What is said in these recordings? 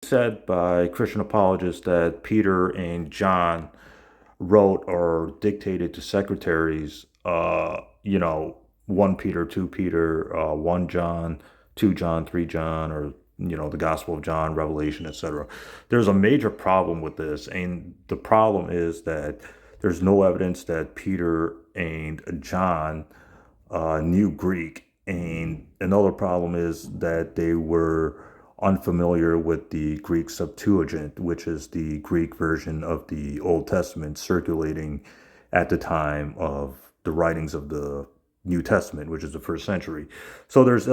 said by Christian apologists that Peter and John wrote or dictated to secretaries, 1 Peter, 2 Peter, 1 John, 2 John, 3 John, or, the Gospel of John, Revelation, etc. There's a major problem with this. And the problem is that there's no evidence that Peter and John knew Greek. And another problem is that they were unfamiliar with the Greek Septuagint, which is the Greek version of the Old Testament circulating at the time of the writings of the New Testament, which is the first century. So there's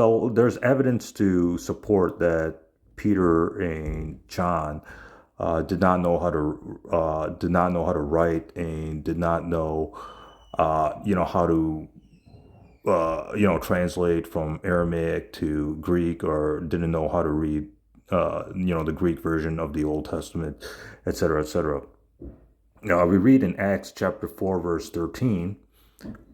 evidence to support that Peter and John did not know how to write, and did not know how to translate from Aramaic to Greek, or didn't know how to read, the Greek version of the Old Testament, etc., etc. We read in Acts chapter 4, verse 13,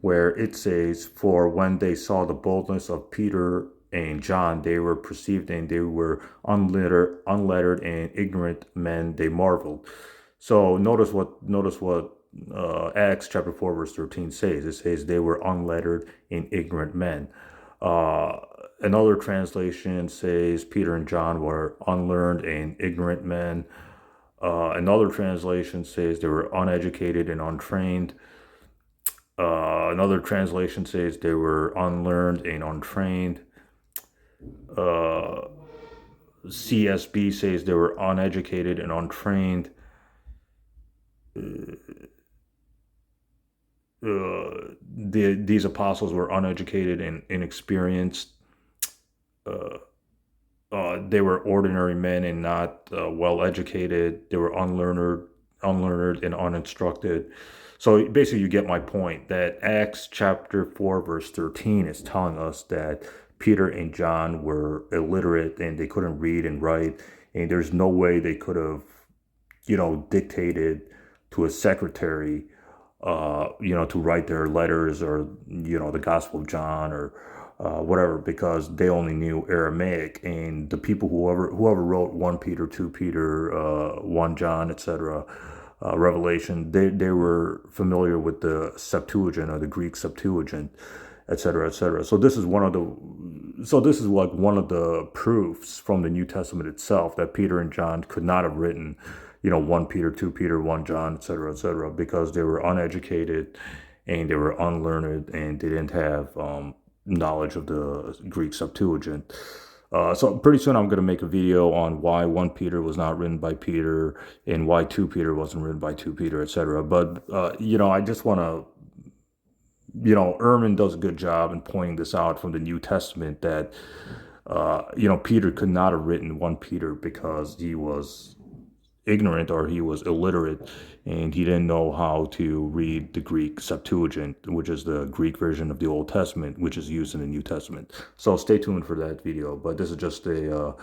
where it says, "For when they saw the boldness of Peter and John, they were perceived, and they were unlettered and ignorant men, they marveled." So notice what Acts chapter 4 verse 13 says. It says they were unlettered and ignorant men. Uh, Another translation says Peter and John were unlearned and ignorant men. Another translation says they were uneducated and untrained. Another translation says they were unlearned and untrained. Uh, CSB says they were uneducated and untrained. These apostles were uneducated and inexperienced. Uh, they were ordinary men and not well educated. They were unlearned and uninstructed. So basically, you get my point that Acts chapter 4, verse 13 is telling us that Peter and John were illiterate and they couldn't read and write. And there's no way they could have, dictated to a secretary, to write their letters, or, the Gospel of John, or whatever, because they only knew Aramaic. And the people, whoever wrote 1 Peter, 2 Peter, 1 John, etc., Revelation, they were familiar with the Septuagint, or the Greek Septuagint, etc., etc. So this is like one of the proofs from the New Testament itself that Peter and John could not have written, 1 Peter, 2 Peter, 1 John, etc., etc., because they were uneducated and they were unlearned, and they didn't have knowledge of the Greek Septuagint. So pretty soon I'm going to make a video on why 1 Peter was not written by Peter, and why 2 Peter wasn't written by 2 Peter, etc. But, I just want to, Ehrman does a good job in pointing this out from the New Testament that, Peter could not have written 1 Peter because he was ignorant, or he was illiterate, and he didn't know how to read the Greek Septuagint, which is the Greek version of the Old Testament, which is used in the New Testament. So stay tuned for that video. But this is just a,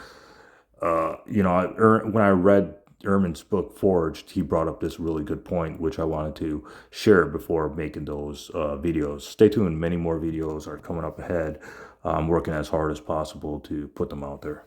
when I read Ehrman's book Forged, he brought up this really good point, which I wanted to share before making those videos. Stay tuned. Many more videos are coming up ahead. I'm working as hard as possible to put them out there.